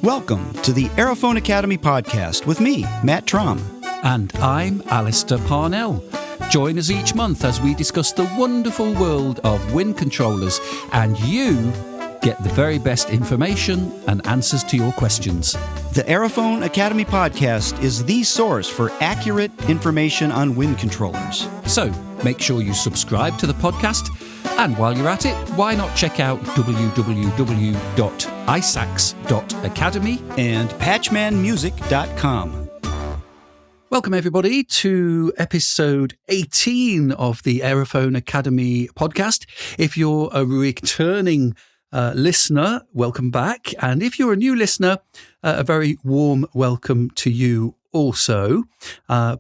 Welcome to the Aerophone Academy podcast with me, Matt Traum. And I'm Alistair Parnell. Join us each month as we discuss the wonderful world of wind controllers, and you get the very best information and answers to your questions. The Aerophone Academy podcast is the source for accurate information on wind controllers. So make sure you subscribe to the podcast, and while you're at it, why not check out www.isacs.academy and patchmanmusic.com. Welcome, everybody, to episode 18 of the Aerophone Academy podcast. If you're a returning listener, welcome back. And if you're a new listener, a very warm welcome to you also.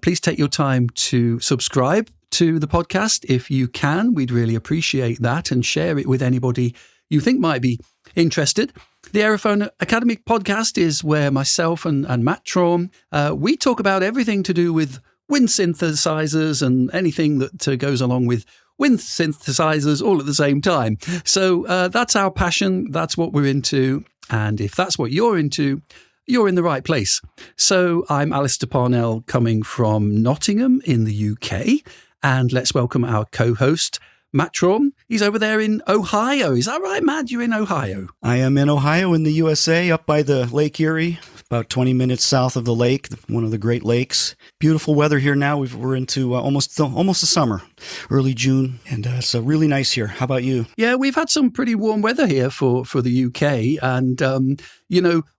Please take your time to subscribe to the podcast if you can. We'd really appreciate that, and share it with anybody you think might be interested. The Aerophone Academy podcast is where myself and Matt Traum, we talk about everything to do with wind synthesizers and anything that goes along with wind synthesizers all at the same time. So that's our passion. That's what we're into. And if that's what you're into, you're in the right place. So I'm Alistair Parnell, coming from Nottingham in the UK. And let's welcome our co-host, Matt Traum. He's over there in Ohio. Is that right, Matt? You're in Ohio? I am in Ohio in the USA, up by the Lake Erie, about 20 minutes south of the lake, one of the Great Lakes. Beautiful weather here now. We're into almost the summer, early June, and it's really nice here. How about you? Yeah, we've had some pretty warm weather here for the UK, and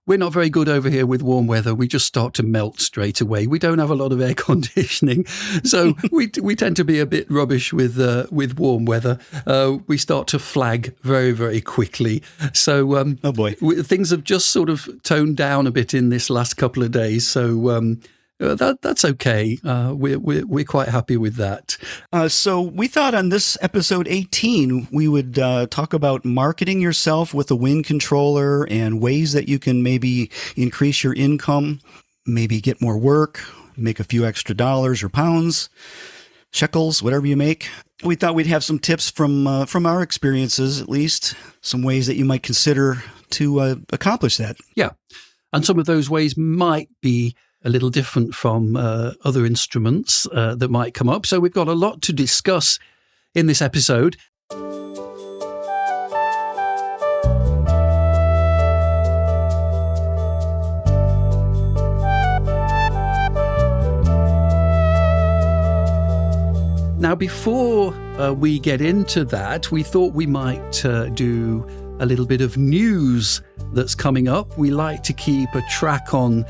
we're not very good over here with warm weather. We just start to melt straight away. We don't have a lot of air conditioning, so we tend to be a bit rubbish with warm weather. We start to flag very, very quickly. So oh boy, things have just sort of toned down a bit in this last couple of days. So that's okay. We're quite happy with that. So we thought on this episode 18, we would talk about marketing yourself with a wind controller and ways that you can maybe increase your income, maybe get more work, make a few extra dollars or pounds, shekels, whatever you make. We thought we'd have some tips from our experiences, at least, some ways that you might consider to accomplish that. Yeah. And some of those ways might be a little different from other instruments that might come up. So we've got a lot to discuss in this episode. Now, before we get into that, we thought we might do a little bit of news that's coming up. We like to keep a track on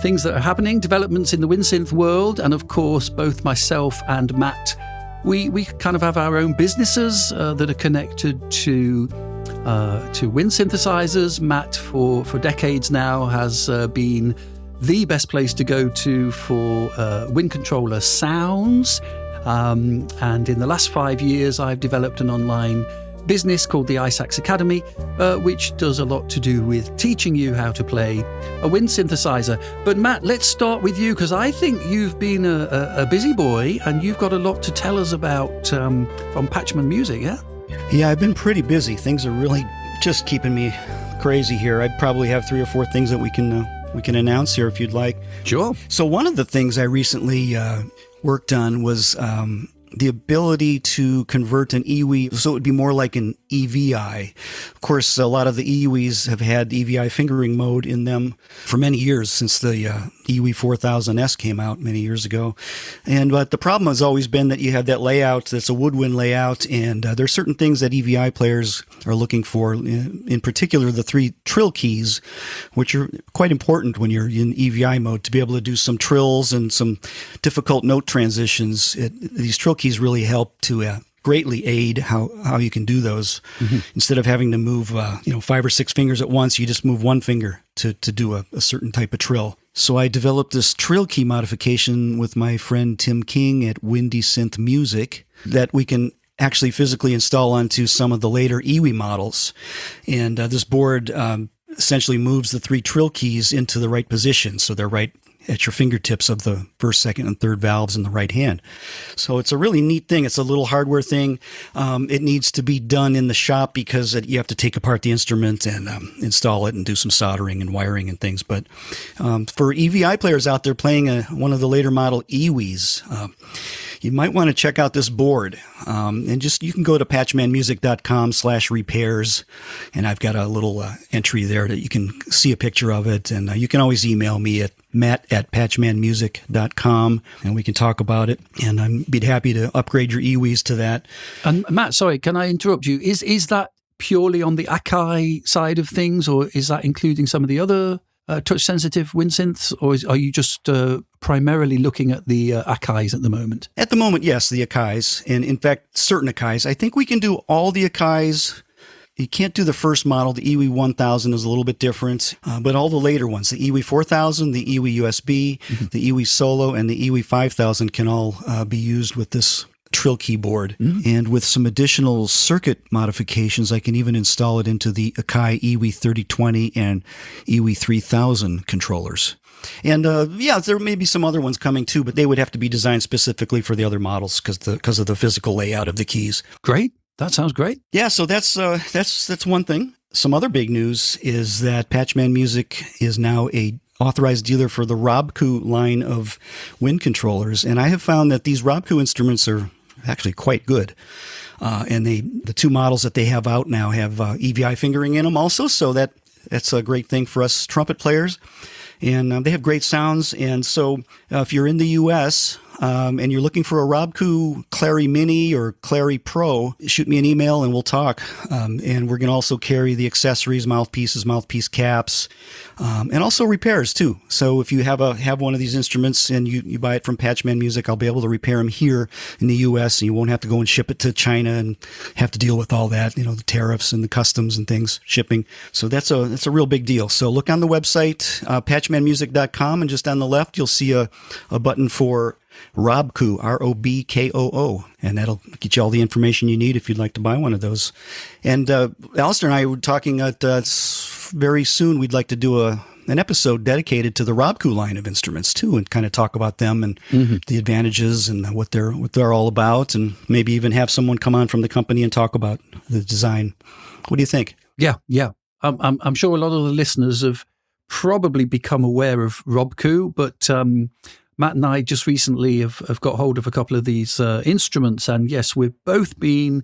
things that are happening, developments in the wind synth world, and of course, both myself and Matt, we kind of have our own businesses that are connected to wind synthesizers. Matt, for decades now, has been the best place to go to for wind controller sounds. And in the last 5 years, I've developed an online business called the Isacs Academy, which does a lot to do with teaching you how to play a wind synthesizer. But Matt, let's start with you, because I think you've been a busy boy and you've got a lot to tell us about from Patchman Music, yeah? Yeah, I've been pretty busy. Things are really just keeping me crazy here. I'd probably have 3 or 4 things that we can announce here if you'd like. Sure. So one of the things I recently worked on was the ability to convert an EWI, so it would be more like an EVI. Of course, a lot of the EWIs have had EVI fingering mode in them for many years, since the EWI 4000S came out many years ago. But the problem has always been that you have that layout that's a woodwind layout, and there's certain things that EVI players are looking for, in particular the 3 trill keys, which are quite important when you're in EVI mode, to be able to do some trills and some difficult note transitions. These trill keys really help to greatly aid how you can do those. Mm-hmm. Instead of having to move 5 or 6 fingers at once, you just move 1 finger to do a certain type of trill. So I developed this trill key modification with my friend Tim King at Windy Synth Music that we can actually physically install onto some of the later EWI models. And this board essentially moves the 3 trill keys into the right position, so they're right at your fingertips of the first, second, and third valves in the right hand. So it's a really neat thing. It's a little hardware thing. It needs to be done in the shop because you have to take apart the instrument and install it and do some soldering and wiring and things. But for EVI players out there playing one of the later model EWIs, you might want to check out this board. And you can go to patchmanmusic.com/repairs. And I've got a little entry there that you can see a picture of it. And you can always email me at matt@patchmanmusic.com and we can talk about it. And I'd be happy to upgrade your EWIs to that. And Matt, sorry, can I interrupt you? Is that purely on the Akai side of things, or is that including some of the other touch-sensitive wind synths, or are you just primarily looking at the Akais at the moment? At the moment, yes, the Akais. And in fact, certain Akais. I think we can do all the Akais. You can't do the first model. The EWI 1000 is a little bit different, but all the later ones, the EWI 4000, the EWI USB, the EWI Solo, and the EWI 5000 can all be used with this Trill keyboard. And with some additional circuit modifications, I can even install it into the Akai EWI 3020 and EWI 3000 controllers. And there may be some other ones coming too, but they would have to be designed specifically for the other models because of the physical layout of the keys. Great. That sounds great. Yeah, so that's one thing. Some other big news is that Patchman Music is now a authorized dealer for the Robkoo line of wind controllers, and I have found that these Robkoo instruments are actually quite good. And the two models that they have out now have EVI fingering in them also, so that's a great thing for us trumpet players. And they have great sounds. And so if you're in the U.S., and you're looking for a Robkoo Clary Mini or Clary Pro, shoot me an email and we'll talk. And we're going to also carry the accessories, mouthpieces, mouthpiece caps, and also repairs too. So if you have one of these instruments and you buy it from Patchman Music, I'll be able to repair them here in the U.S. and you won't have to go and ship it to China and have to deal with all that, the tariffs and the customs and things, shipping. So that's a real big deal. So look on the website, patchmanmusic.com, and just on the left, you'll see a button for Robkoo, Robkoo, and that'll get you all the information you need if you'd like to buy one of those. And Alistair and I were talking that very soon we'd like to do an episode dedicated to the Robkoo line of instruments too, and kind of talk about them and the advantages and what they're all about, and maybe even have someone come on from the company and talk about the design. What do you think? Yeah. I'm sure a lot of the listeners have probably become aware of Robkoo, but Matt and I just recently have got hold of a couple of these instruments, and yes, we've both been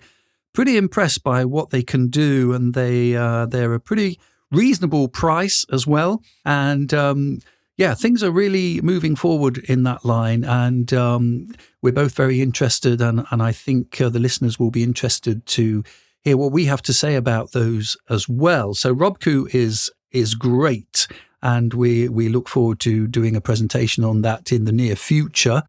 pretty impressed by what they can do, and they're a pretty reasonable price as well. And things are really moving forward in that line, and we're both very interested, and I think the listeners will be interested to hear what we have to say about those as well. So Robkoo is great. And we look forward to doing a presentation on that in the near future.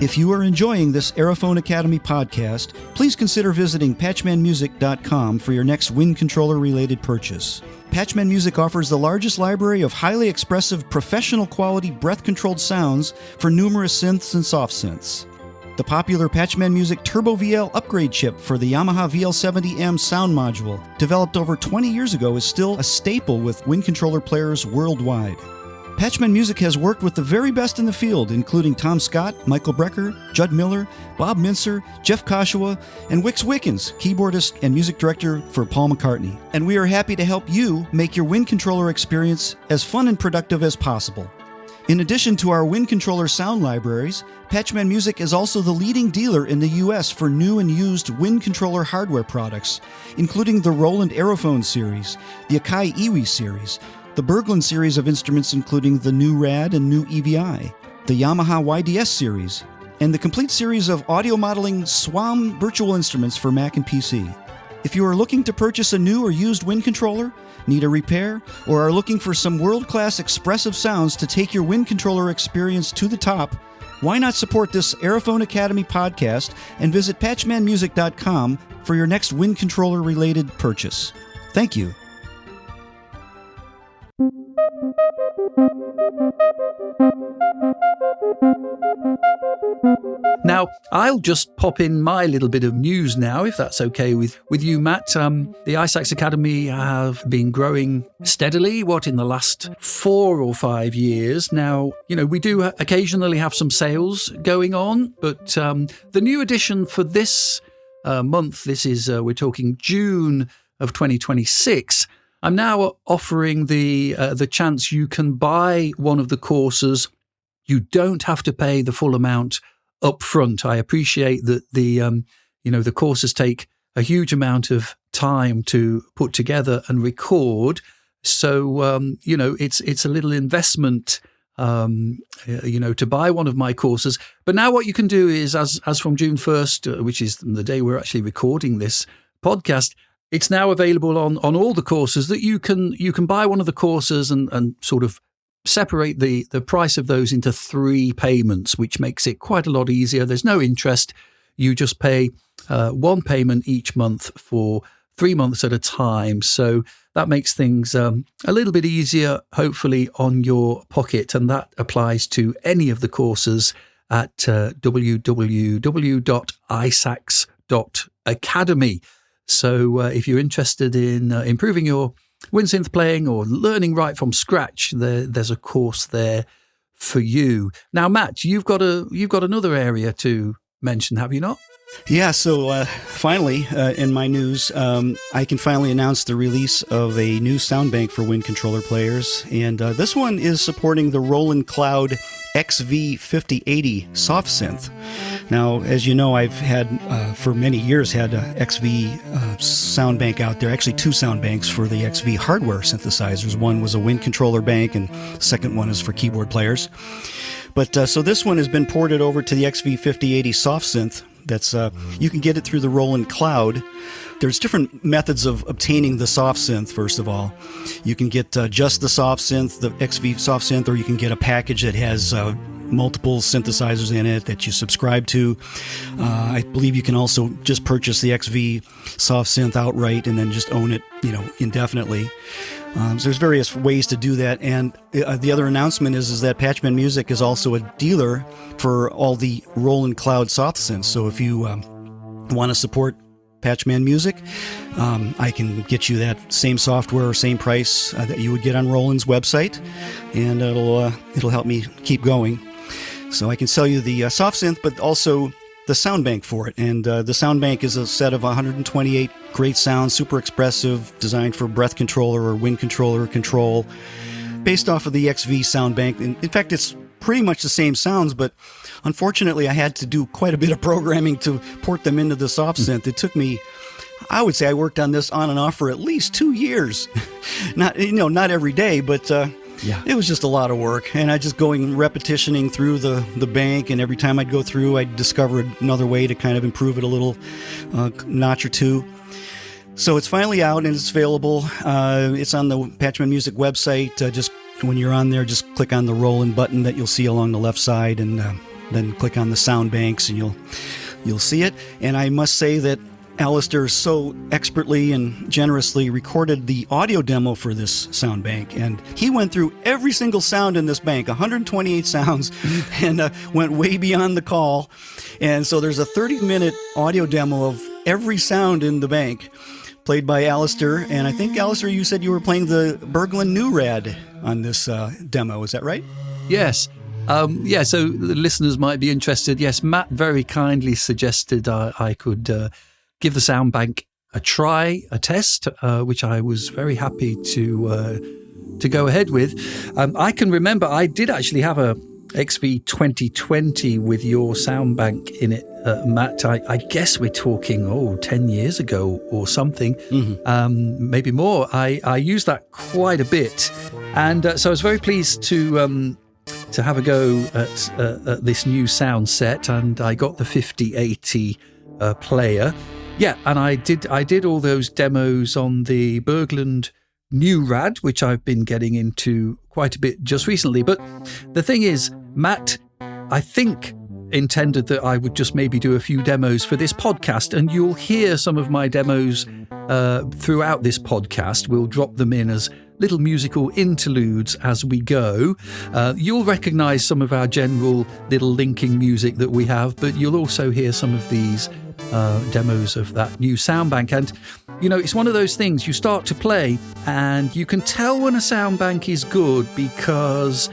If you are enjoying this Aerophone Academy podcast, please consider visiting patchmanmusic.com for your next wind controller-related purchase. Patchman Music offers the largest library of highly expressive, professional-quality, breath-controlled sounds for numerous synths and soft synths. The popular Patchman Music Turbo VL upgrade chip for the Yamaha VL70M sound module, developed over 20 years ago, is still a staple with wind controller players worldwide. Patchman Music has worked with the very best in the field, including Tom Scott, Michael Brecker, Judd Miller, Bob Mincer, Jeff Koshawa, and Wix Wickens, keyboardist and music director for Paul McCartney. And we are happy to help you make your wind controller experience as fun and productive as possible. In addition to our wind controller sound libraries, Patchman Music is also the leading dealer in the U.S. for new and used wind controller hardware products, including the Roland Aerophone series, the Akai EWI series, the Berglund series of instruments including the new RAD and new EVI, the Yamaha YDS series, and the complete series of audio modeling SWAM virtual instruments for Mac and PC. If you are looking to purchase a new or used wind controller, need a repair, or are looking for some world-class expressive sounds to take your wind controller experience to the top, why not support this Aerophone Academy podcast and visit patchmanmusic.com for your next wind controller-related purchase. Thank you. Now, I'll just pop in my little bit of news now, if that's okay with you, Matt. The iSax Academy have been growing steadily, in the last 4 or 5 years. Now, we do occasionally have some sales going on, but the new edition for this month, this is, we're talking June of 2026, I'm now offering the chance you can buy one of the courses. You don't have to pay the full amount up front. I appreciate that the courses take a huge amount of time to put together and record. So, it's a little investment, to buy one of my courses. But now what you can do is, as from June 1st, which is the day we're actually recording this podcast, it's now available on all the courses that you can buy one of the courses and sort of separate the price of those into 3 payments, which makes it quite a lot easier. There's no interest. You just pay 1 payment each month for 3 months at a time. So that makes things a little bit easier, hopefully, on your pocket. And that applies to any of the courses at www.isax.academy. So if you're interested in improving your WinSynth playing or learning right from scratch, there's a course there for you. Now, Matt, you've got another area to mention, have you not? Yeah, so finally, in my news, I can finally announce the release of a new sound bank for Wind controller players, and this one is supporting the Roland Cloud XV-5080 soft synth. Now, as you know, I've had, for many years, had a XV sound bank out there, actually 2 sound banks for the XV hardware synthesizers. One was a Wind controller bank, and the second one is for keyboard players. But so this one has been ported over to the XV-5080 soft synth. That's you can get it through the Roland Cloud. There's different methods of obtaining the soft synth. First of all, you can get just the soft synth, the XV soft synth, or you can get a package that has multiple synthesizers in it that you subscribe to. I believe you can also just purchase the XV soft synth outright and then just own it, indefinitely. So there's various ways to do that, and the other announcement is that Patchman Music is also a dealer for all the Roland Cloud soft synths. So if you want to support Patchman Music, I can get you that same software, same price that you would get on Roland's website, and it'll help me keep going. So I can sell you the soft synth, but also the sound bank for it. And the sound bank is a set of 128 great sounds, super expressive, designed for breath controller or wind controller control, based off of the XV sound bank. In fact, it's pretty much the same sounds, but unfortunately I had to do quite a bit of programming to port them into the soft synth. It took me, I would say I worked on this on and off for at least 2 years. Not every day, but it was just a lot of work, and I just repetitioning through the bank, and every time I'd go through, I'd discover another way to kind of improve it a little notch or two. So it's finally out, and it's available. It's on the Patchman Music website. Just when you're on there, just click on the Roland button that you'll see along the left side, and then click on the sound banks, and you'll see it. And I must say that Alistair so expertly and generously recorded the audio demo for this sound bank, and he went through every single sound in this bank, 128 sounds, and went way beyond the call. And so there's a 30-minute audio demo of every sound in the bank, played by Alistair. And I think, Alistair, you said you were playing the Berglund New Rad on this demo. Is that right? Yes. So the listeners might be interested. Yes, Matt very kindly suggested I could give the sound bank a try, a test, which I was very happy to go ahead with. I can remember I did actually have a XV 2020 with your sound bank in it, Matt. I guess we're talking 10 years ago or something, maybe more. I used that quite a bit, and so I was very pleased to have a go at this new sound set, and I got the 5080 player. Yeah, and I did all those demos on the Berglund New Rad, which I've been getting into quite a bit just recently. But the thing is, Matt, I think, intended that I would just maybe do a few demos for this podcast, and you'll hear some of my demos throughout this podcast. We'll drop them in as little musical interludes as we go. You'll recognize some of our general little linking music that we have, but you'll also hear some of these demos of that new sound bank. And it's one of those things, you start to play and you can tell when a sound bank is good because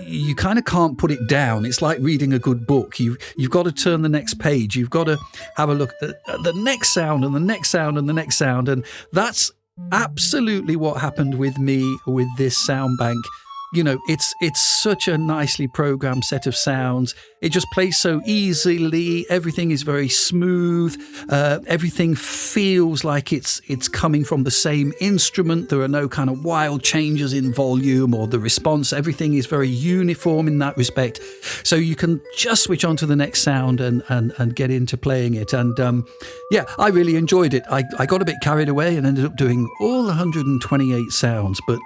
you kind of can't put it down. It's like reading a good book. You've got to turn the next page. You've got to have a look at the next sound and the next sound and the next sound. And that's absolutely what happened with me with this sound bank. It's such a nicely programmed set of sounds. It just plays so easily. Everything is very smooth. Everything feels like it's coming from the same instrument. There are no kind of wild changes in volume or the response. Everything is very uniform in that respect. So you can just switch on to the next sound and get into playing it. And I really enjoyed it. I got a bit carried away and ended up doing all 128 sounds, but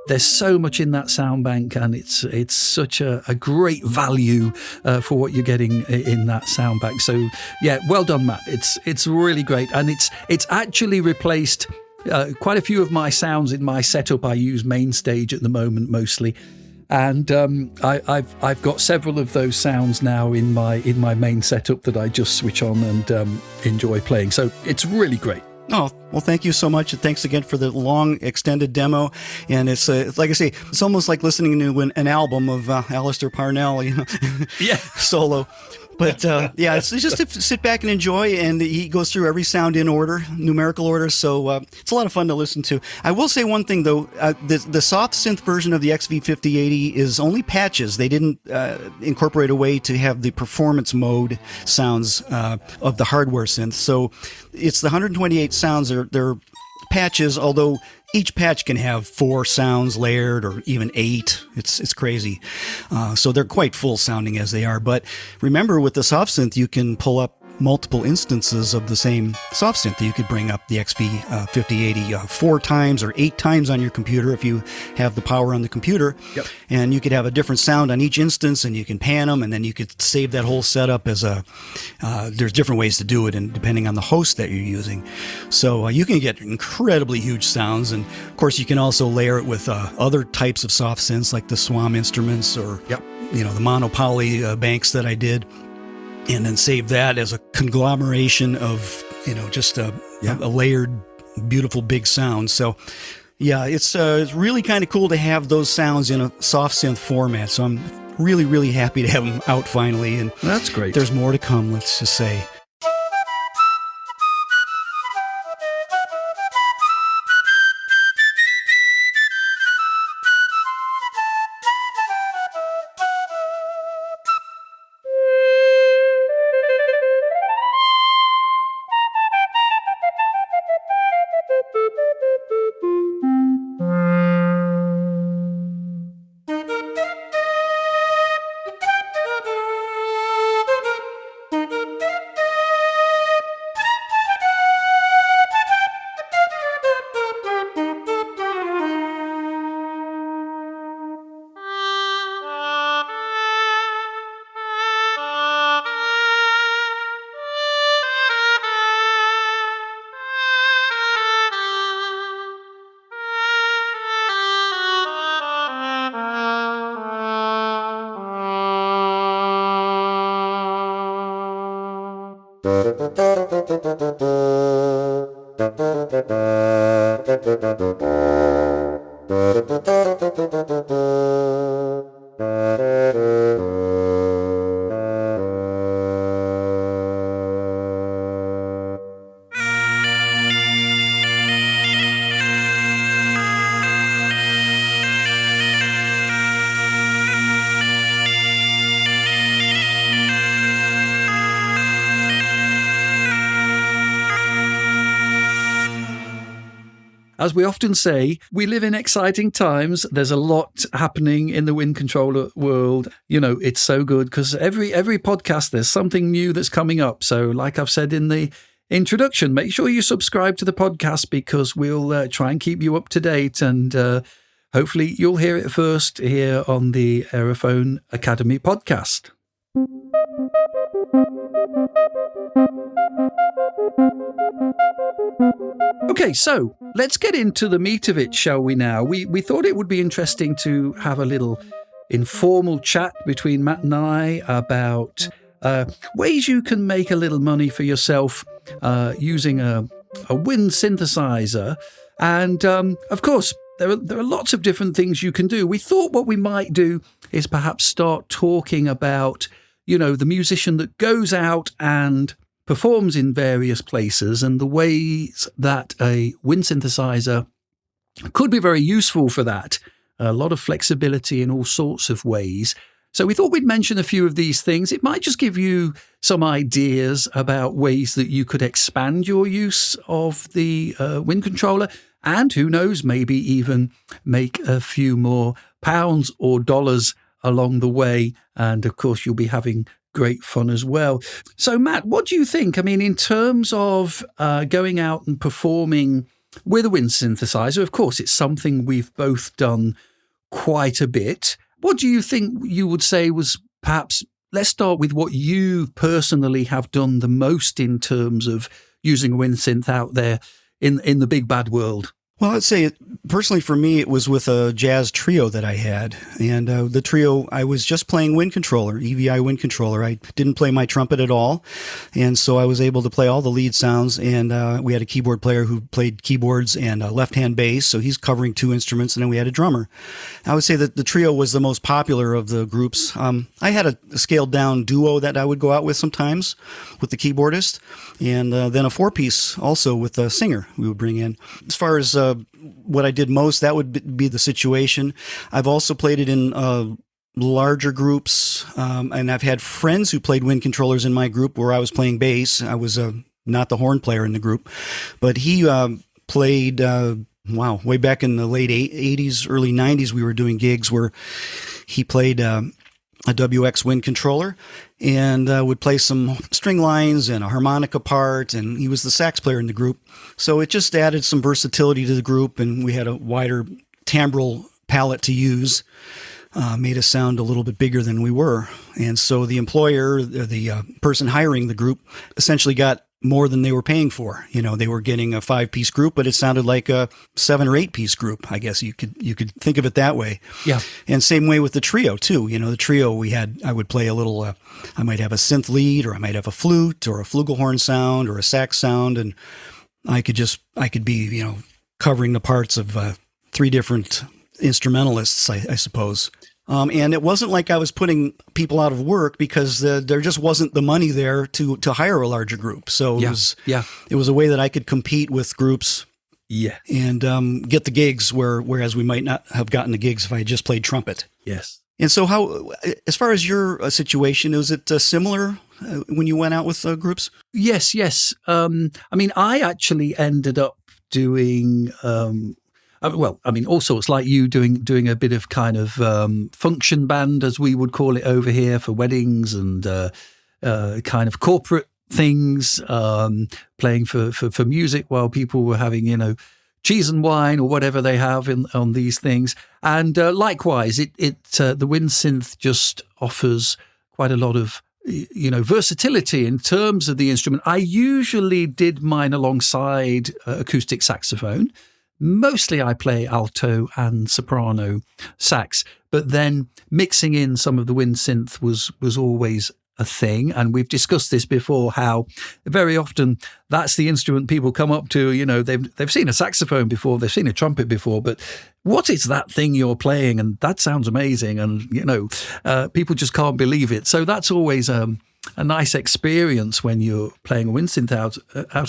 there's so much in that sound bank, and it's such a great value for what you're getting in that sound bank. So yeah, well done, Matt. It's really great, and it's actually replaced quite a few of my sounds in my setup. I use Mainstage at the moment mostly, and I've got several of those sounds now in my main setup that I just switch on and enjoy playing. So it's really great. Oh, well, thank you so much. And thanks again for the long, extended demo. And it's like I say, it's almost like listening to an album of Alistair Parnell, Yeah. solo. But it's just to sit back and enjoy. And he goes through every sound in order, numerical order. So it's a lot of fun to listen to. I will say one thing, though. The soft synth version of the XV-5080 is only patches. They didn't incorporate a way to have the performance mode sounds of the hardware synth. So it's the 128 sounds. They're patches, although each patch can have 4 sounds layered or even 8. It's crazy. So they're quite full sounding as they are. But remember, with the soft synth, you can pull up multiple instances of the same soft synth. You could bring up the XV-5080 4 times or 8 times on your computer if you have the power on the computer. Yep. And you could have a different sound on each instance, and you can pan them, and then you could save that whole setup as there's different ways to do it, and depending on the host that you're using. So you can get incredibly huge sounds, and of course you can also layer it with other types of soft synths like the Swam instruments or Yep. the monopoly banks that I did. And then save that as a conglomeration of, just a layered, beautiful, big sound. So, yeah, it's really kind of cool to have those sounds in a soft synth format. So I'm really, really happy to have them out finally. And That's great. There's more to come, let's just say. As we often say, we live in exciting times. There's a lot happening in the wind controller world. It's so good because every podcast, there's something new that's coming up. So like I've said in the introduction, make sure you subscribe to the podcast because we'll try and keep you up to date. And hopefully you'll hear it first here on the Aerophone Academy podcast. Okay, so let's get into the meat of it, shall we now? We thought it would be interesting to have a little informal chat between Matt and I about ways you can make a little money for yourself using a wind synthesizer. And of course, there are lots of different things you can do. We thought what we might do is perhaps start talking about, the musician that goes out and performs in various places and the ways that a wind synthesizer could be very useful for that. A lot of flexibility in all sorts of ways. So we thought we'd mention a few of these things. It might just give you some ideas about ways that you could expand your use of the wind controller, and who knows, maybe even make a few more pounds or dollars along the way. And of course, you'll be having great fun as well. So Matt, what do you think? I mean, in terms of going out and performing with a wind synthesizer, of course, it's something we've both done quite a bit. What do you think you would say was perhaps, let's start with what you personally have done the most in terms of using a wind synth out there in the big bad world? Well, I'd say personally for me, it was with a jazz trio that I had. And the trio, I was just playing wind controller, EVI wind controller. I didn't play my trumpet at all. And so I was able to play all the lead sounds. And we had a keyboard player who played keyboards and left-hand bass. So he's covering two instruments. And then we had a drummer. I would say that the trio was the most popular of the groups. I had a scaled-down duo that I would go out with sometimes with the keyboardist. And then a four-piece also with a singer we would bring in. As far as what I did most, that would be the situation. I've also played it in larger groups, and I've had friends who played wind controllers in my group where I was playing bass. I was not the horn player in the group, but he played, way back in the late 80s, early 90s, we were doing gigs where he played a WX wind controller and would play some string lines and a harmonica part, and he was the sax player in the group. So it just added some versatility to the group, and we had a wider timbral palette to use, made us sound a little bit bigger than we were. And so the employer, the person hiring the group, essentially got more than they were paying for. They were getting a 5-piece group, but it sounded like a 7 or 8-piece group. I guess you could think of it that way. Yeah. And same way with the trio too. The trio I would play a little, I might have a synth lead, or I might have a flute or a flugelhorn sound or a sax sound. And I could be, covering the parts of 3 different instrumentalists, I suppose. And it wasn't like I was putting people out of work because there just wasn't the money there to hire a larger group. So it was a way that I could compete with groups, and get the gigs whereas we might not have gotten the gigs if I had just played trumpet. Yes. And so how, as far as your situation, was it similar when you went out with groups? Yes. I actually ended up doing all sorts, like you, doing a bit of kind of function band, as we would call it over here, for weddings and kind of corporate things, playing for music while people were having, cheese and wine or whatever they have on these things. And likewise, the wind synth just offers quite a lot of versatility in terms of the instrument. I usually did mine alongside acoustic saxophone. Mostly I play alto and soprano sax, but then mixing in some of the wind synth was always a thing. And we've discussed this before, how very often that's the instrument people come up to. They've seen a saxophone before, they've seen a trumpet before, but what is that thing you're playing? And that sounds amazing. And, people just can't believe it. So that's always a nice experience when you're playing a wind synth out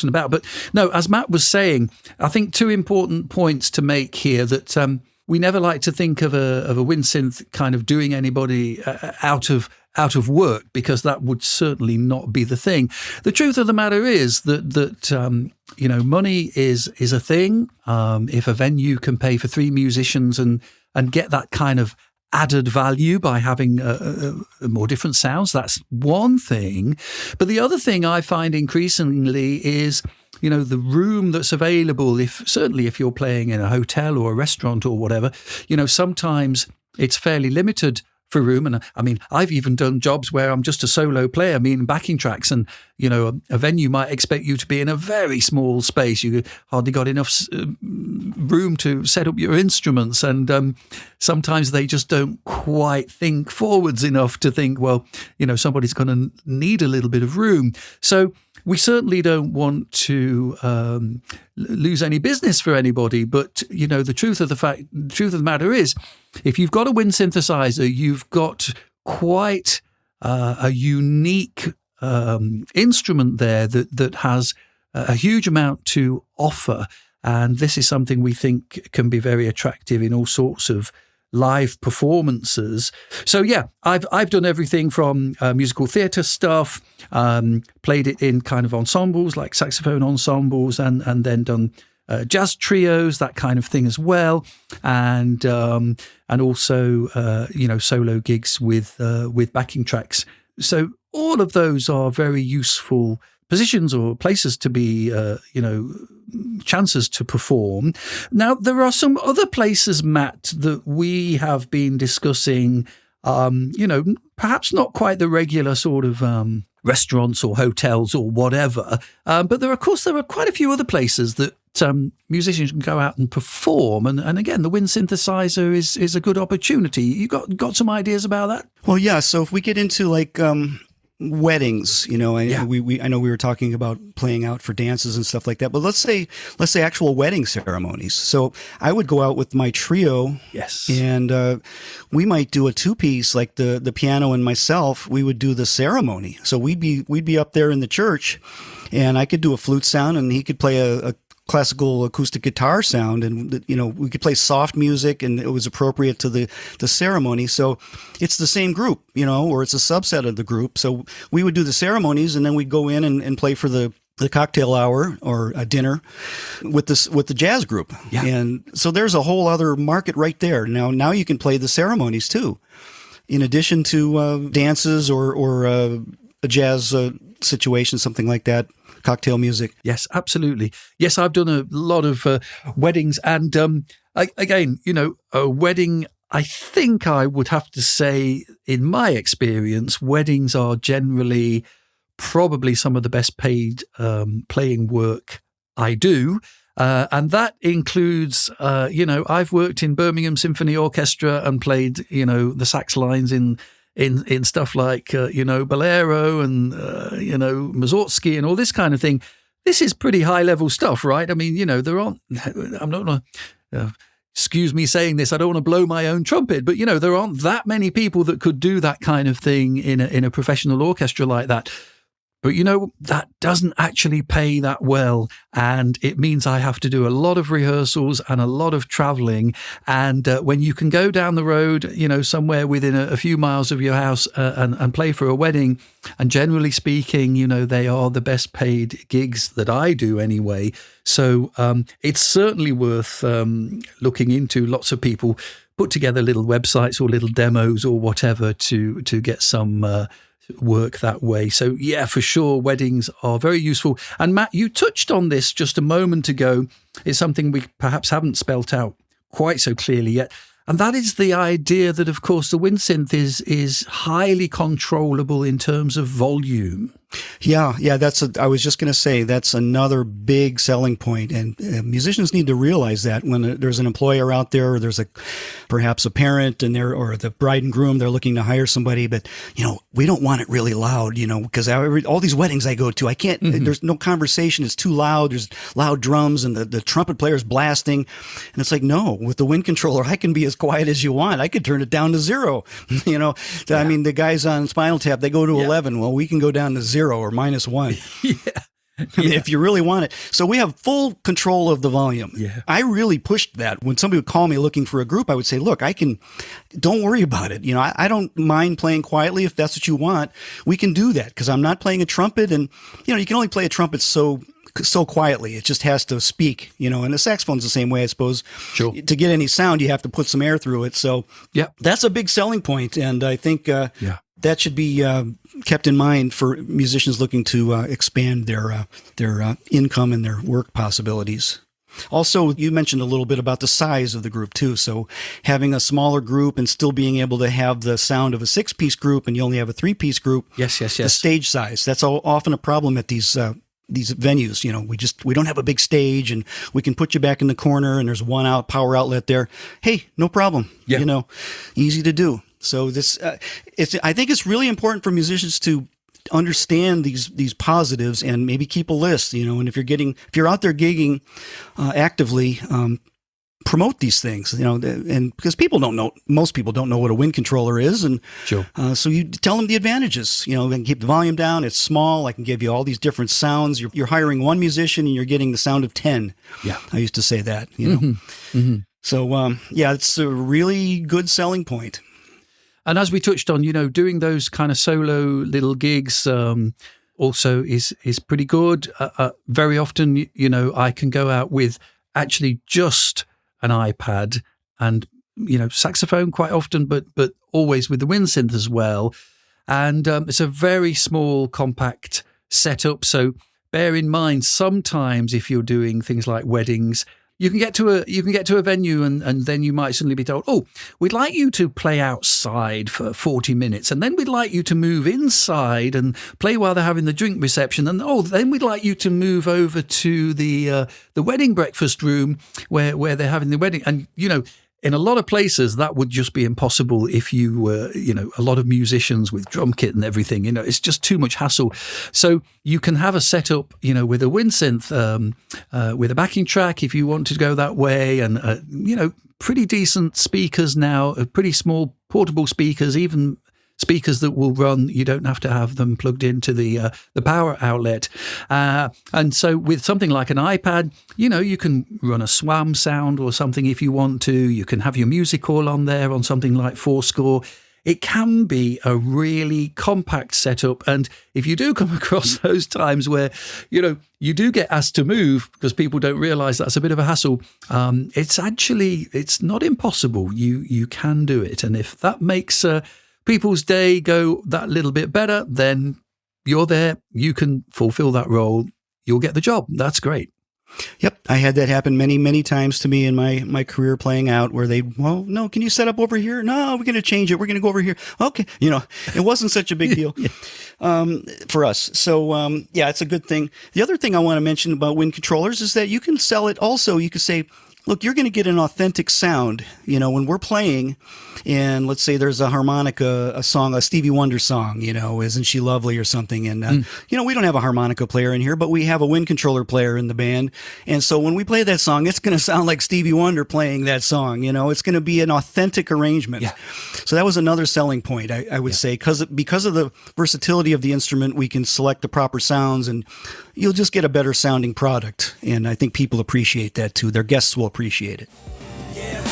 and about. But no, as Matt was saying, I think 2 important points to make here, that we never like to think of a wind synth kind of doing anybody out of work, because that would certainly not be the thing. The truth of the matter is that money is a thing. If a venue can pay for 3 musicians and get that kind of added value by having more different sounds, that's one thing. But the other thing I find increasingly is, the room that's available, if you're playing in a hotel or a restaurant or whatever, sometimes it's fairly limited for room. And I mean, I've even done jobs where I'm just a solo player, meaning backing tracks. And, a venue might expect you to be in a very small space. You hardly got enough room to set up your instruments. And sometimes they just don't quite think forwards enough to think, well, somebody's going to need a little bit of room. So we certainly don't want to lose any business for anybody. But, the truth of the matter is, if you've got a wind synthesizer, you've got quite a unique instrument there that has a huge amount to offer. And this is something we think can be very attractive in all sorts of live performances. So yeah, I've done everything from musical theatre stuff, played it in kind of ensembles like saxophone ensembles, and then done jazz trios, that kind of thing as well, and also solo gigs with backing tracks. So all of those are very useful positions or places to be, chances to perform. Now, there are some other places, Matt, that we have been discussing, perhaps not quite the regular sort of restaurants or hotels or whatever, but there are quite a few other places that musicians can go out and perform. And again, the wind synthesizer is a good opportunity. You got some ideas about that? Well, yeah. So if we get into like weddings, I know we were talking about playing out for dances and stuff like that, but let's say actual wedding ceremonies. So I would go out with my trio. Yes. And we might do a two-piece, like the piano and myself. We would do the ceremony. So we'd be up there in the church, and I could do a flute sound, and he could play a classical acoustic guitar sound, and we could play soft music, and it was appropriate to the ceremony. So it's the same group, or it's a subset of the group. So we would do the ceremonies, and then we'd go in and play for the cocktail hour or a dinner with the jazz group. Yeah. And so there's a whole other market right there. Now you can play the ceremonies too, in addition to dances or a jazz situation, something like that. Cocktail music. Yes, absolutely. Yes, I've done a lot of weddings, and again, a wedding, I think I would have to say, in my experience, weddings are generally probably some of the best paid playing work I do. And that includes, I've worked in Birmingham Symphony Orchestra and played, the sax lines in stuff like, Bolero and, Mussorgsky and all this kind of thing. This is pretty high level stuff, right? I mean, there aren't, I'm not going to, excuse me saying this, I don't want to blow my own trumpet, but, there aren't that many people that could do that kind of thing in a professional orchestra like that. But, that doesn't actually pay that well. And it means I have to do a lot of rehearsals and a lot of traveling. And when you can go down the road, somewhere within a few miles of your house and play for a wedding, and generally speaking, they are the best paid gigs that I do anyway. So it's certainly worth looking into. Lots of people put together little websites or little demos or whatever to get some work that way. So yeah, for sure, weddings are very useful. And Matt, you touched on this just a moment ago. It's something we perhaps haven't spelt out quite so clearly yet. And that is the idea that, of course, the wind synth is highly controllable in terms of volume. Yeah. I was just going to say that's another big selling point, and musicians need to realize that when there's an employer out there, or there's perhaps a parent or the bride and groom, they're looking to hire somebody, but we don't want it really loud, because all these weddings I go to, I can't. Mm-hmm. There's no conversation; it's too loud. There's loud drums, and the trumpet player's blasting, and it's like, no, with the wind controller, I can be as quiet as you want. I could turn it down to 0. Yeah. I mean, the guys on Spinal Tap, they go to 11. Well, we can go down to 0 or -1. Yeah. I mean, if you really want it. So we have full control of the volume. Yeah. I really pushed that. When somebody would call me looking for a group, I would say, look, don't worry about it. I don't mind playing quietly if that's what you want. We can do that because I'm not playing a trumpet, and, you can only play a trumpet so quietly. It just has to speak, and the saxophone's the same way, I suppose. Sure. To get any sound, you have to put some air through it. So yeah, that's a big selling point. And I think, that should be kept in mind for musicians looking to expand their income and their work possibilities. Also, you mentioned a little bit about the size of the group too. So having a smaller group and still being able to have the sound of a 6-piece group and you only have a 3-piece group. Yes. The stage size. That's often a problem at these venues. You know, we don't have a big stage and we can put you back in the corner and there's one power outlet there. Hey, no problem. Yeah. You know, easy to do. So I think it's really important for musicians to understand these positives and maybe keep a list, you know, and if you're out there gigging actively, promote these things, you know, and because most people don't know what a wind controller is. And sure. So you tell them the advantages, you know, and keep the volume down. It's small. I can give you all these different sounds. You're hiring one musician and you're getting the sound of 10. Yeah. I used to say that, you know. Mm-hmm. So, it's a really good selling point. And as we touched on, you know, doing those kind of solo little gigs also is pretty good. Very often, you know, I can go out with actually just an iPad and, you know, saxophone quite often, but always with the wind synth as well. And it's a very small, compact setup. So bear in mind, sometimes if you're doing things like weddings, you can get to a venue and then you might suddenly be told, oh, we'd like you to play outside for 40 minutes and then we'd like you to move inside and play while they're having the drink reception and then we'd like you to move over to the wedding breakfast room where they're having the wedding. And, you know, in a lot of places, that would just be impossible if you were, you know, a lot of musicians with drum kit and everything. You know, it's just too much hassle. So you can have a setup, you know, with a wind synth, with a backing track if you want to go that way, and you know, pretty decent speakers now, pretty small portable speakers, even speakers that will run. You don't have to have them plugged into the power outlet. And so with something like an iPad, you know, you can run a SWAM sound or something if you want to. You can have your music all on there on something like Fourscore. It can be a really compact setup. And if you do come across those times where, you know, you do get asked to move because people don't realize that's a bit of a hassle, it's not impossible. You can do it. And if that makes people's day go that little bit better, then you're there. You can fulfill that role. You'll get the job. That's great. Yep. I had that happen many, many times to me in my career playing out where no, can you set up over here? No, we're going to change it. We're going to go over here. Okay. You know, it wasn't such a big deal for us. So, it's a good thing. The other thing I want to mention about wind controllers is that you can sell it also. You could say, look, you're going to get an authentic sound, you know, when we're playing and let's say there's a harmonica, a song, a Stevie Wonder song, you know, Isn't She Lovely or something. And, you know, we don't have a harmonica player in here, but we have a wind controller player in the band. And so when we play that song, it's going to sound like Stevie Wonder playing that song, you know, it's going to be an authentic arrangement. Yeah. So that was another selling point, I would say, because of the versatility of the instrument, we can select the proper sounds and you'll just get a better sounding product. And I think people appreciate that too. Their guests will appreciate it. Yeah.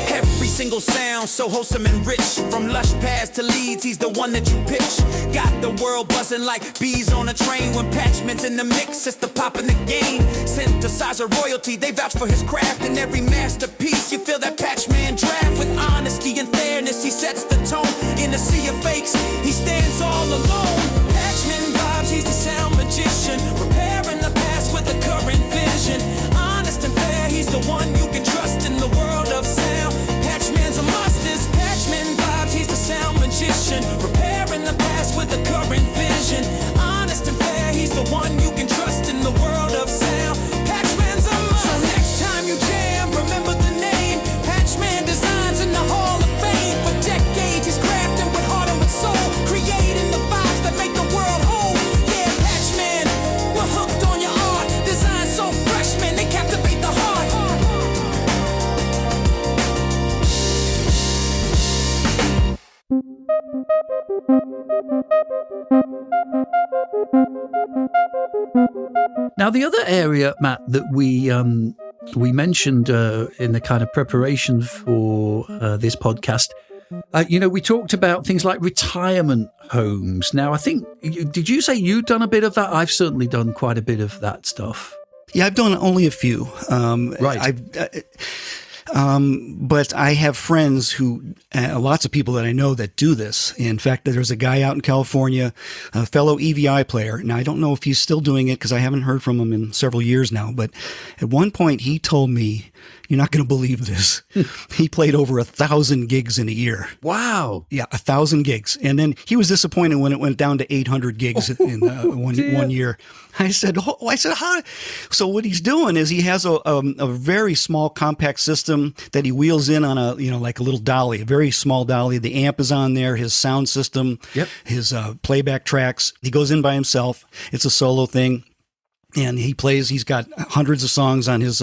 Every single sound so wholesome and rich. From lush paths to leads, he's the one that you pitch. Got the world buzzing like bees on a train. When Patchman's in the mix, it's the pop in the game. Synthesizer royalty, they vouch for his craft. In every masterpiece, you feel that Patchman draft. With honesty and fairness, he sets the tone. In a sea of fakes, he stands all alone. Patchman vibes, he's the sound magician. Preparing the past with the current vision. Honest and fair, he's the one you can trust in the world of sound. Patchman's a must, this Patchman vibes, he's the sound magician. Preparing the past with the current vision. Honest and fair, he's the one you can trust in the world of sound. Patchman's a must. So next time you jam, remember the name. Patchman Designs in the Hall of Fame. For decades he's crafting with heart and with soul, creating the vibes that make the world whole. Yeah, Patchman, we're hooked on your art. Design so fresh, man, they captivate the heart. Now, the other area, Matt, that we mentioned in the kind of preparation for this podcast, you know, we talked about things like retirement homes. Now, I think, did you say you'd done a bit of that? I've certainly done quite a bit of that stuff. Yeah, I've done only a few. Right. But I have friends who, lots of people that I know that do this. In fact, there's a guy out in California, a fellow EVI player. Now, I don't know if he's still doing it because I haven't heard from him in several years now. But at one point, he told me, you're not going to believe this. He played over 1,000 gigs in a year. Wow. Yeah, 1,000 gigs. And then he was disappointed when it went down to 800 gigs in one year. I said, how? So what he's doing is he has a very small compact system that he wheels in on like a little dolly, a very small dolly. The amp is on there, his sound system, his playback tracks. He goes in by himself. It's a solo thing. And he plays, he's got hundreds of songs on his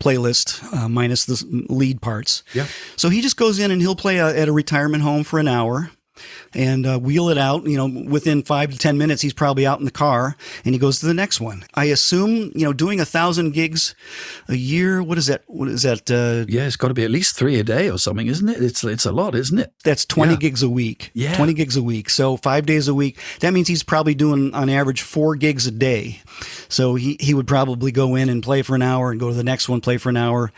playlist, minus the lead parts. Yeah. So he just goes in and he'll play at a retirement home for an hour and wheel it out. Within 5 to 10 minutes, he's probably out in the car and he goes to the next one. I assume, doing 1,000 gigs a year. What is that? Yeah, it's got to be at least 3 a day or something, isn't it? It's a lot, isn't it? That's 20 gigs a week. Yeah. 20 gigs a week. So 5 days a week. That means he's probably doing on average 4 gigs a day. So he would probably go in and play for an hour and go to the next one, play for an hour.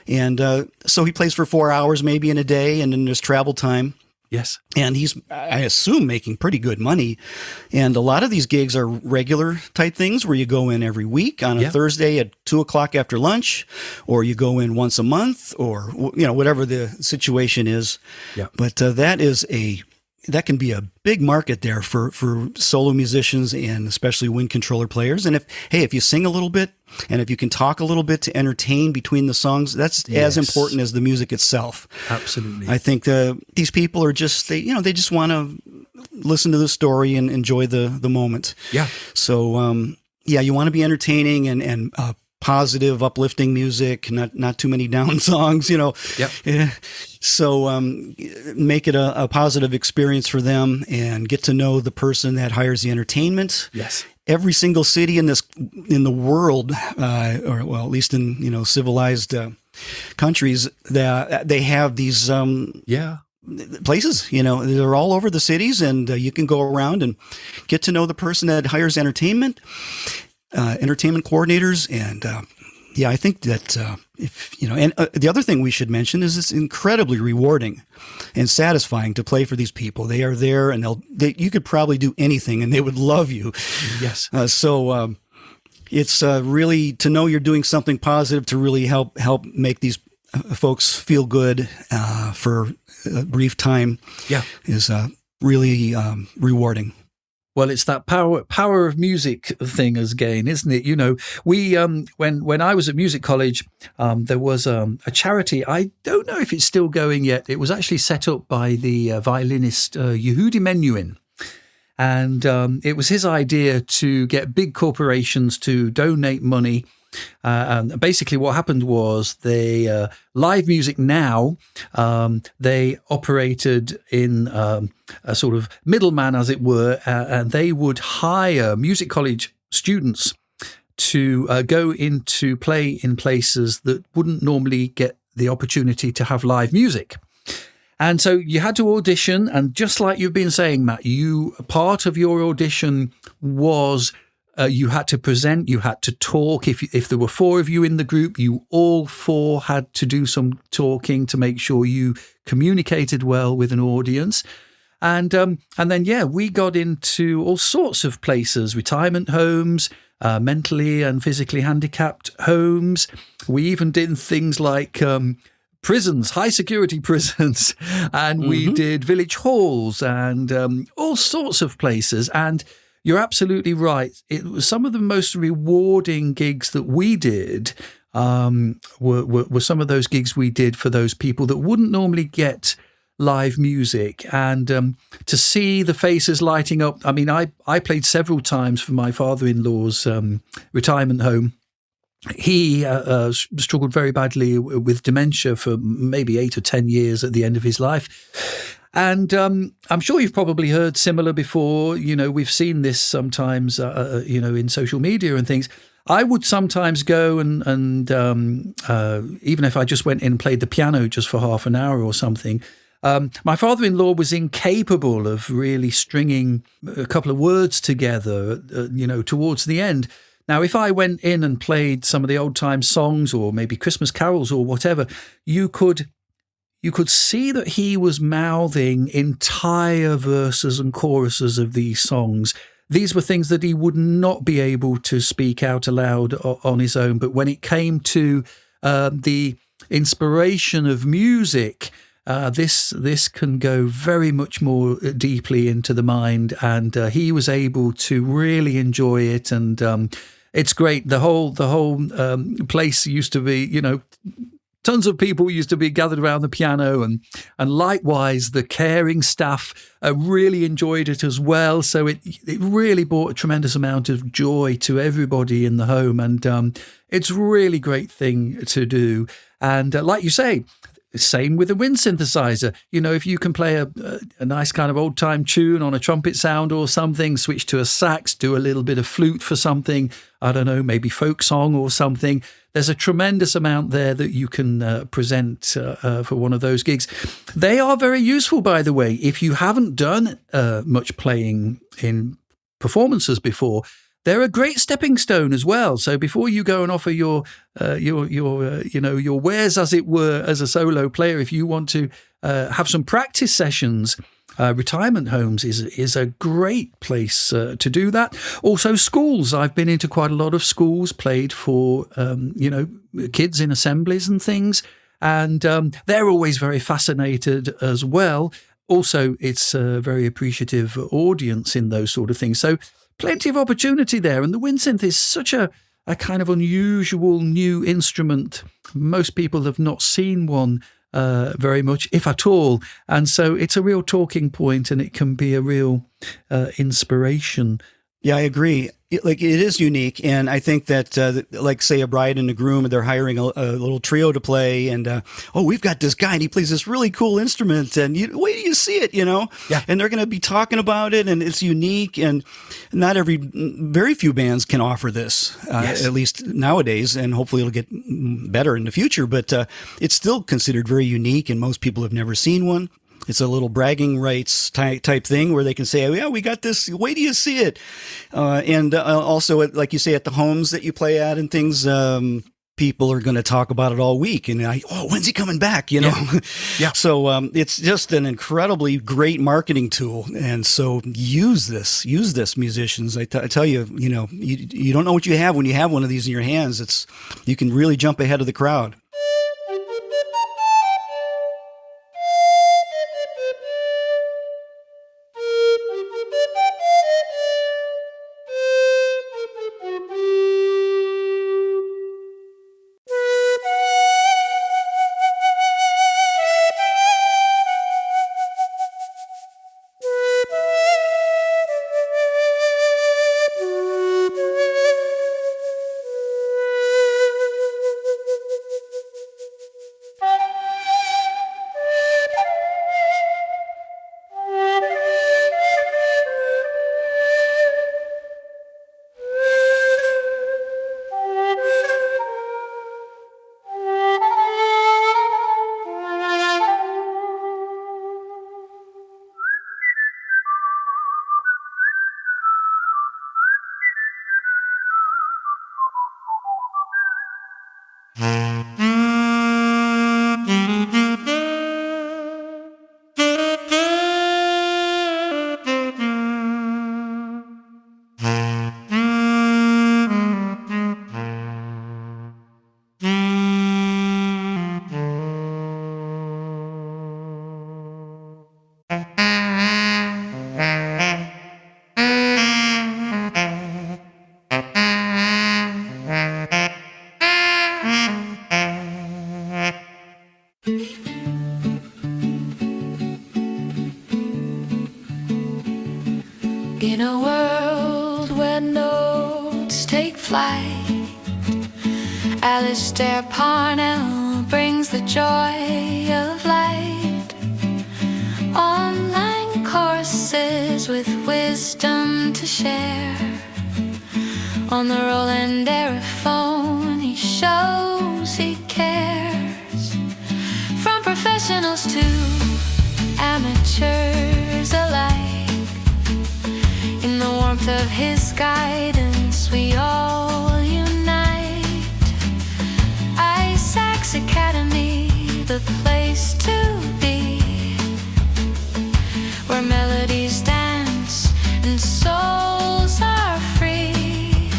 And so he plays for 4 hours maybe in a day, and then there's travel time. Yes. And he's, I assume, making pretty good money. And a lot of these gigs are regular type things where you go in every week on a Thursday at 2:00 after lunch, or you go in once a month, or, whatever the situation is. Yeah. But that can be a big market there for solo musicians and especially wind controller players. And if you sing a little bit and if you can talk a little bit to entertain between the songs, that's as important as the music itself. Absolutely. I think these people are just, they just want to listen to the story and enjoy the moment. Yeah. So, you want to be entertaining and positive, uplifting music, not too many down songs, Yep. Yeah. So make it a positive experience for them and get to know the person that hires the entertainment. Yes. Every single city in the world, or at least in civilized countries, that they have these places. They're all over the cities, and you can go around and get to know the person that hires entertainment coordinators, and I think that the other thing we should mention is it's incredibly rewarding and satisfying to play for these people. They are there, and you could probably do anything, and they would love you. Yes. So it's really to know you're doing something positive to really help make these folks feel good for a brief time. Yeah, is really rewarding. Well, it's that power of music thing again, isn't it? We when I was at music college, there was a charity. I don't know if it's still going yet. It was actually set up by the violinist Yehudi Menuhin, and it was his idea to get big corporations to donate money. And basically what happened was they Live Music Now, they operated in a sort of middleman, as it were, and they would hire music college students to go into play in places that wouldn't normally get the opportunity to have live music. And so you had to audition, and just like you've been saying, Matt, part of your audition was you had to present, you had to talk. If there were 4 of you in the group, you all 4 had to do some talking to make sure you communicated well with an audience. And then, we got into all sorts of places, retirement homes, mentally and physically handicapped homes. We even did things like prisons, high security prisons, and we did village halls and all sorts of places. And you're absolutely right. It was some of the most rewarding gigs that we did were some of those gigs we did for those people that wouldn't normally get live music. And to see the faces lighting up. I mean, I played several times for my father-in-law's retirement home. He struggled very badly with dementia for maybe 8 or 10 years at the end of his life. And I'm sure you've probably heard similar before. We've seen this sometimes, in social media and things. I would sometimes go and even if I just went in and played the piano just for half an hour or something, my father-in-law was incapable of really stringing a couple of words together, towards the end. Now, if I went in and played some of the old time songs or maybe Christmas carols or whatever, you could see that he was mouthing entire verses and choruses of these songs. These were things that he would not be able to speak out aloud on his own. But when it came to the inspiration of music, this can go very much more deeply into the mind, and he was able to really enjoy it. And it's great. The whole place used to be, tons of people used to be gathered around the piano, and likewise the caring staff really enjoyed it as well. So it really brought a tremendous amount of joy to everybody in the home, and it's a really great thing to do. And like you say, same with the wind synthesizer. If you can play a nice kind of old time tune on a trumpet sound or something, switch to a sax, do a little bit of flute for something, I don't know, maybe folk song or something. There's a tremendous amount there that you can present for one of those gigs. They are very useful, by the way. If you haven't done much playing in performances before, they're a great stepping stone as well. So before you go and offer your wares, as it were, as a solo player, if you want to have some practice sessions, retirement homes is a great place to do that. Also, schools. I've been into quite a lot of schools, played for kids in assemblies and things, and they're always very fascinated as well. Also, it's a very appreciative audience in those sort of things. So plenty of opportunity there. And the wind synth is such a kind of unusual new instrument. Most people have not seen one very much, if at all. And so it's a real talking point, and it can be a real inspiration. Yeah, I agree. It is unique, and I think that, like, say, a bride and a groom, they're hiring a little trio to play, and we've got this guy, and he plays this really cool instrument, and wait till you see it, Yeah. And they're going to be talking about it, and it's unique, and very few bands can offer this, Yes. at least nowadays, and hopefully it'll get better in the future. But it's still considered very unique, and most people have never seen one. It's a little bragging rights type thing where they can say, oh, yeah, we got this. Wait till you see it. And also, like you say, at the homes that you play at and things, people are going to talk about it all week. And when's he coming back? Yeah. So it's just an incredibly great marketing tool. And so use this, musicians. I tell you, you don't know what you have when you have one of these in your hands. You can really jump ahead of the crowd. In a world where notes take flight, Alistair Parnell brings the joy of light. Online courses with wisdom to share. On the Roland phone, he shows he cares. From professionals to amateurs alike, in the warmth of his guidance, we all unite. Isaac's Academy, the place to be, where melodies dance and souls are free.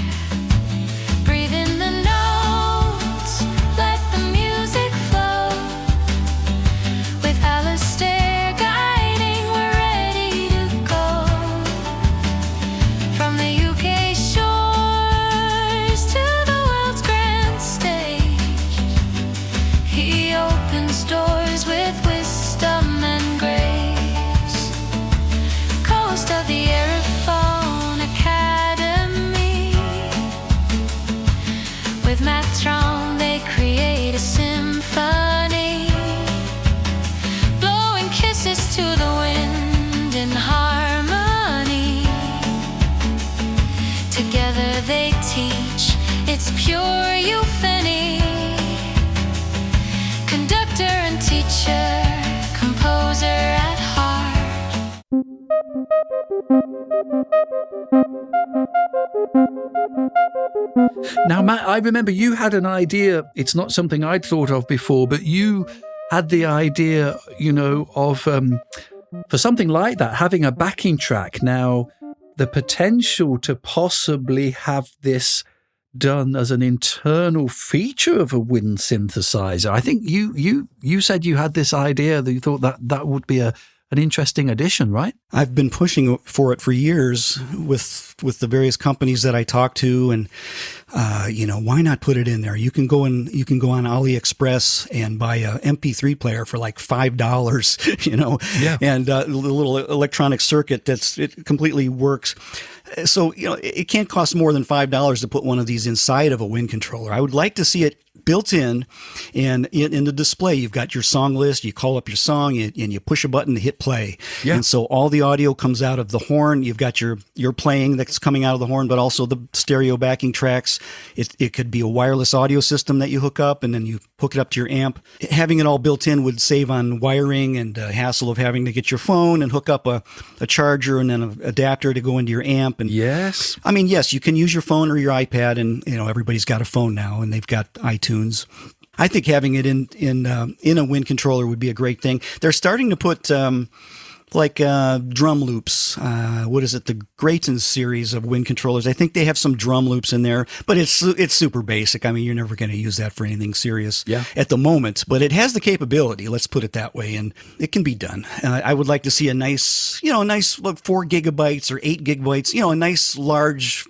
Breathe in the notes, let the music flow. With Alistair guiding, we're ready to go. From the UK shores to the world's grand stage, he opens doors with wisdom and grace. Coast of the Aerophone Academy, with Matt Traum they create a symphony, blowing kisses to the wind in harmony. Together they teach, it's pure euphony. Conductor and teacher, composer at heart. Now, Matt, I remember you had an idea. It's not something I'd thought of before, but you had the idea, of for something like that, having a backing track. Now, the potential to possibly have this done as an internal feature of a wind synthesizer. I think you said you had this idea that you thought that would be an interesting addition, right? I've been pushing for it for years with the various companies that I talk to, and why not put it in there? You can go on AliExpress and buy a MP3 player for like $5, Yeah. and the little electronic circuit it completely works. So, it can't cost more than $5 to put one of these inside of a wind controller. I would like to see it built in, and in the display, you've got your song list. You call up your song and you push a button to hit play. Yeah. And so all the audio comes out of the horn. You've got your playing that's coming out of the horn, but also the stereo backing tracks. It could be a wireless audio system that you hook up, and then you hook it up to your amp. Having it all built in would save on wiring and hassle of having to get your phone and hook up a charger and then an adapter to go into your amp. And Yes. I mean, yes, you can use your phone or your iPad, and everybody's got a phone now, and they've got iTunes. I think having it in a wind controller would be a great thing. They're starting to put drum loops. What is it? The Grayton series of wind controllers. I think they have some drum loops in there, but it's super basic. I mean, you're never going to use that for anything serious at the moment, but it has the capability. Let's put it that way, and it can be done. I would like to see a nice 4 gigabytes or 8 gigabytes. A nice large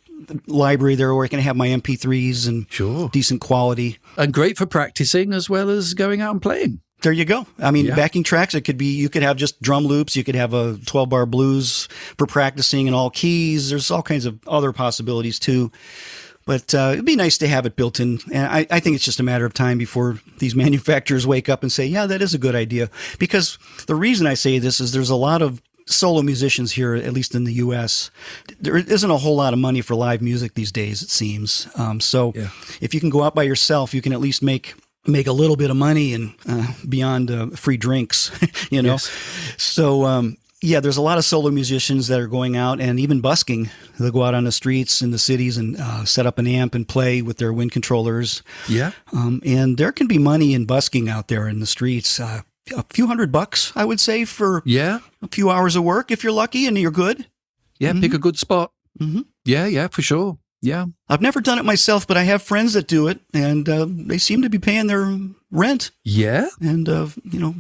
library there where I can have my MP3s and decent quality. And great for practicing as well as going out and playing. There you go. I mean, backing tracks, you could have just drum loops. You could have a 12-bar blues for practicing in all keys. There's all kinds of other possibilities too. But it'd be nice to have it built in. And I think it's just a matter of time before these manufacturers wake up and say, yeah, that is a good idea. Because the reason I say this is there's a lot of solo musicians here, at least in the U.S. There isn't a whole lot of money for live music these days, it seems. If you can go out by yourself, you can at least make a little bit of money and beyond free drinks, Yes. So, there's a lot of solo musicians that are going out and even busking. They'll go out on the streets in the cities and set up an amp and play with their wind controllers. Yeah. And there can be money in busking out there in the streets. A few $100, I would say, for a few hours of work if you're lucky and you're good. Yeah, pick a good spot. Mm-hmm. Yeah, for sure. Yeah. I've never done it myself, but I have friends that do it, and they seem to be paying their rent. Yeah. And,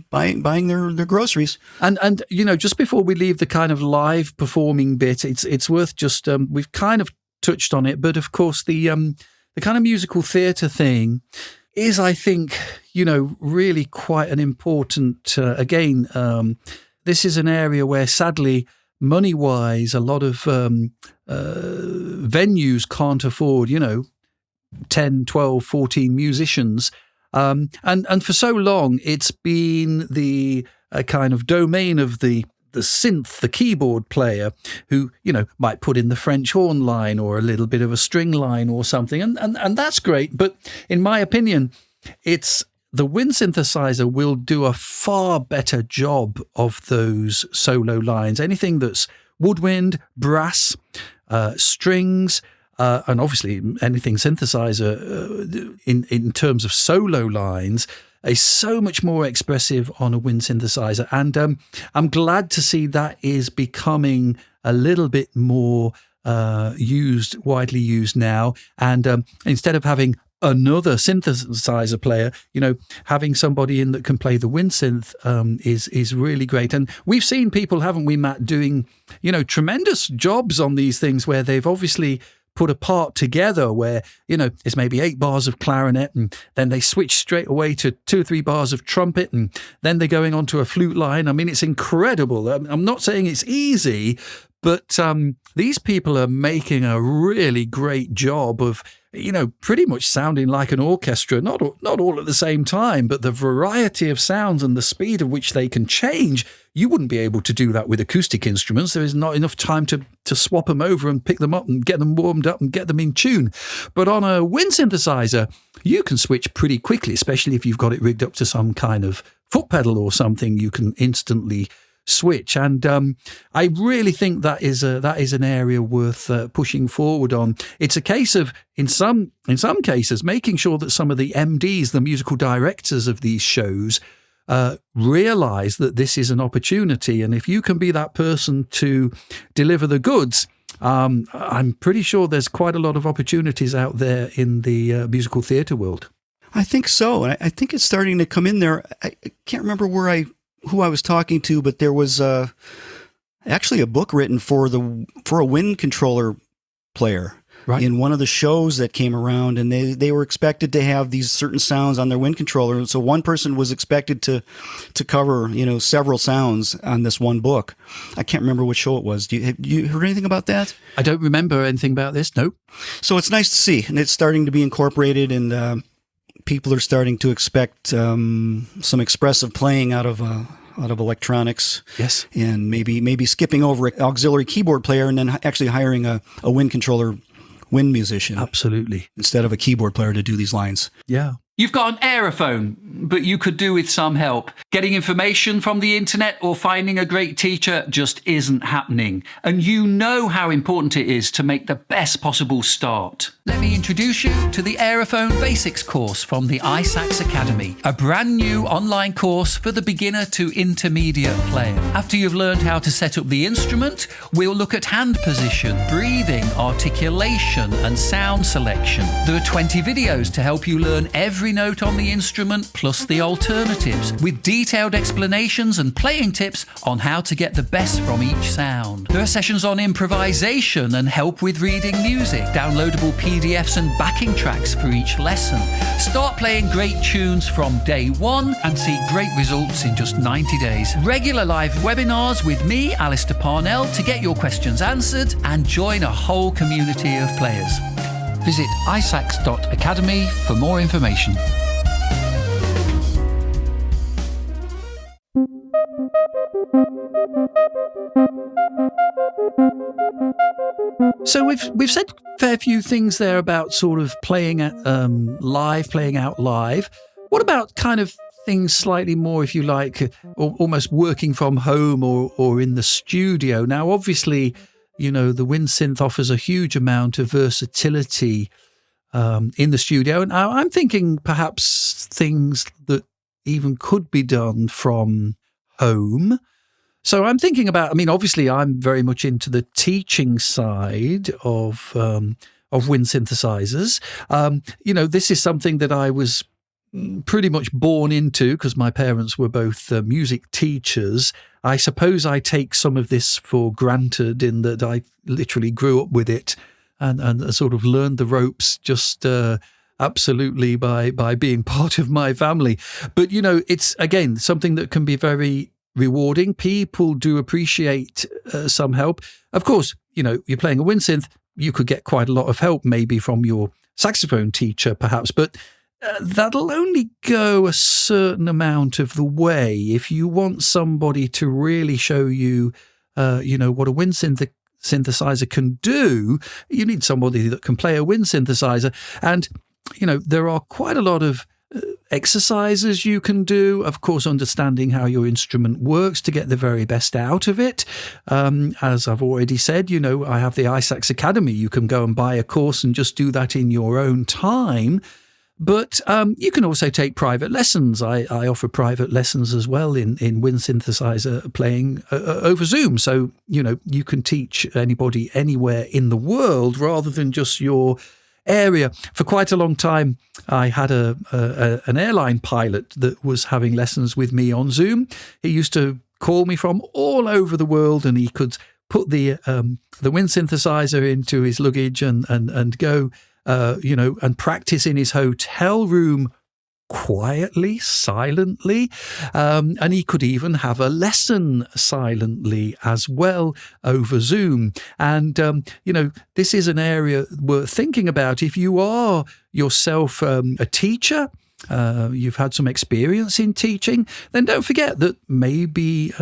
buying their groceries. And just before we leave the kind of live performing bit, it's worth just, we've kind of touched on it, but of course the kind of musical theatre thing is, I think, really quite an important, this is an area where sadly, money-wise, a lot of venues can't afford, 10, 12, 14 musicians. And for so long, it's been the kind of domain of the synth, the keyboard player, who, might put in the French horn line or a little bit of a string line or something. And that's great. But in my opinion, the wind synthesizer will do a far better job of those solo lines. Anything that's woodwind, brass, strings, and obviously anything synthesizer in terms of solo lines is so much more expressive on a wind synthesizer. And I'm glad to see that is becoming a little bit more widely used now. And instead of having another synthesizer player, having somebody in that can play the wind synth is really great. And we've seen people, haven't we, Matt, doing, tremendous jobs on these things where they've obviously put a part together where, it's maybe 8 bars of clarinet, and then they switch straight away to 2 or 3 bars of trumpet, and then they're going on to a flute line. I mean, it's incredible. I'm not saying it's easy, but these people are making a really great job of, pretty much sounding like an orchestra, not all at the same time, but the variety of sounds and the speed at which they can change. You wouldn't be able to do that with acoustic instruments. There is not enough time to swap them over and pick them up and get them warmed up and get them in tune. But on a wind synthesizer, you can switch pretty quickly, especially if you've got it rigged up to some kind of foot pedal or something. You can instantly switch, and I really think that is an area worth pushing forward on. It's a case of, in some cases, making sure that some of the MDs, the musical directors of these shows, realize that this is an opportunity, and if you can be that person to deliver the goods, I'm pretty sure there's quite a lot of opportunities out there in the musical theatre world. I think so, and I think it's starting to come in there. I can't remember who I was talking to, but there was actually a book written for a wind controller player, right, in one of the shows that came around, and they were expected to have these certain sounds on their wind controller. And so one person was expected to cover, several sounds on this one book. I can't remember what show it was. Have you heard anything about that? I don't remember anything about this. No. So it's nice to see, and it's starting to be incorporated, and people are starting to expect some expressive playing out of electronics. Yes. And maybe skipping over an auxiliary keyboard player and then actually hiring a wind controller wind musician. Absolutely. Instead of a keyboard player to do these lines. Yeah. You've got an aerophone, but you could do with some help. Getting information from the internet or finding a great teacher just isn't happening. And you know how important it is to make the best possible start. Let me introduce you to the Aerophone Basics course from the iSax Academy, a brand new online course for the beginner to intermediate player. After you've learned how to set up the instrument, we'll look at hand position, breathing, articulation, and sound selection. There are 20 videos to help you learn every note on the instrument plus the alternatives, with detailed explanations and playing tips on how to get the best from each sound. There are sessions on improvisation and help with reading music, downloadable PDFs and backing tracks for each lesson. Start playing great tunes from day one and see great results in just 90 days. Regular live webinars with me, Alistair Parnell, to get your questions answered and join a whole community of players. Visit isax.academy for more information. So we've said a fair few things there about sort of playing out live. What about kind of things slightly more, if you like, almost working from home or in the studio? Now, obviously, the wind synth offers a huge amount of versatility in the studio. And I'm thinking perhaps things that even could be done from home. So I'm thinking about, obviously I'm very much into the teaching side of wind synthesizers. This is something that I was pretty much born into because my parents were both music teachers. I suppose I take some of this for granted in that I literally grew up with it and sort of learned the ropes just absolutely by being part of my family. But, it's, again, something that can be very rewarding. People do appreciate some help. Of course, you're playing a wind synth, you could get quite a lot of help maybe from your saxophone teacher perhaps, but that'll only go a certain amount of the way. If you want somebody to really show you, what a wind synthesizer can do, you need somebody that can play a wind synthesizer. And, there are quite a lot of exercises you can do, of course, understanding how your instrument works to get the very best out of it. As I've already said, I have the iSax Academy. You can go and buy a course and just do that in your own time. But you can also take private lessons. I offer private lessons as well in wind synthesizer playing over Zoom. So, you can teach anybody anywhere in the world rather than just your area. For quite a long time, I had an airline pilot that was having lessons with me on Zoom. He used to call me from all over the world, and he could put the wind synthesizer into his luggage and go, and practice in his hotel room quietly, silently, and he could even have a lesson silently as well over Zoom. And, this is an area worth thinking about. If you are yourself a teacher, you've had some experience in teaching, then don't forget that maybe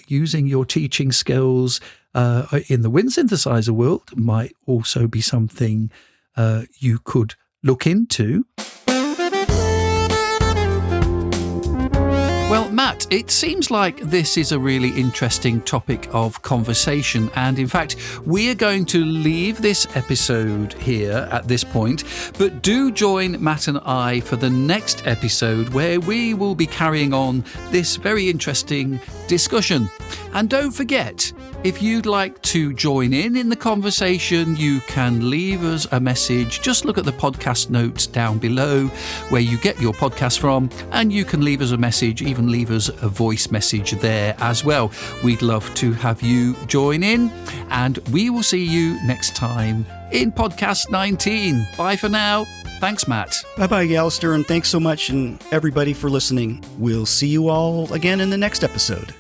using your teaching skills in the wind synthesizer world might also be something you could look into. Well, Matt, it seems like this is a really interesting topic of conversation. And in fact, we are going to leave this episode here at this point. But do join Matt and I for the next episode, where we will be carrying on this very interesting discussion. And don't forget, if you'd like to join in the conversation, you can leave us a message. Just look at the podcast notes down below where you get your podcast from, and you can leave us a message, even leave us a voice message there as well. We'd love to have you join in, and we will see you next time in podcast 19. Bye for now. Thanks, Matt. Bye-bye, Alistair, and thanks so much, and everybody for listening. We'll see you all again in the next episode.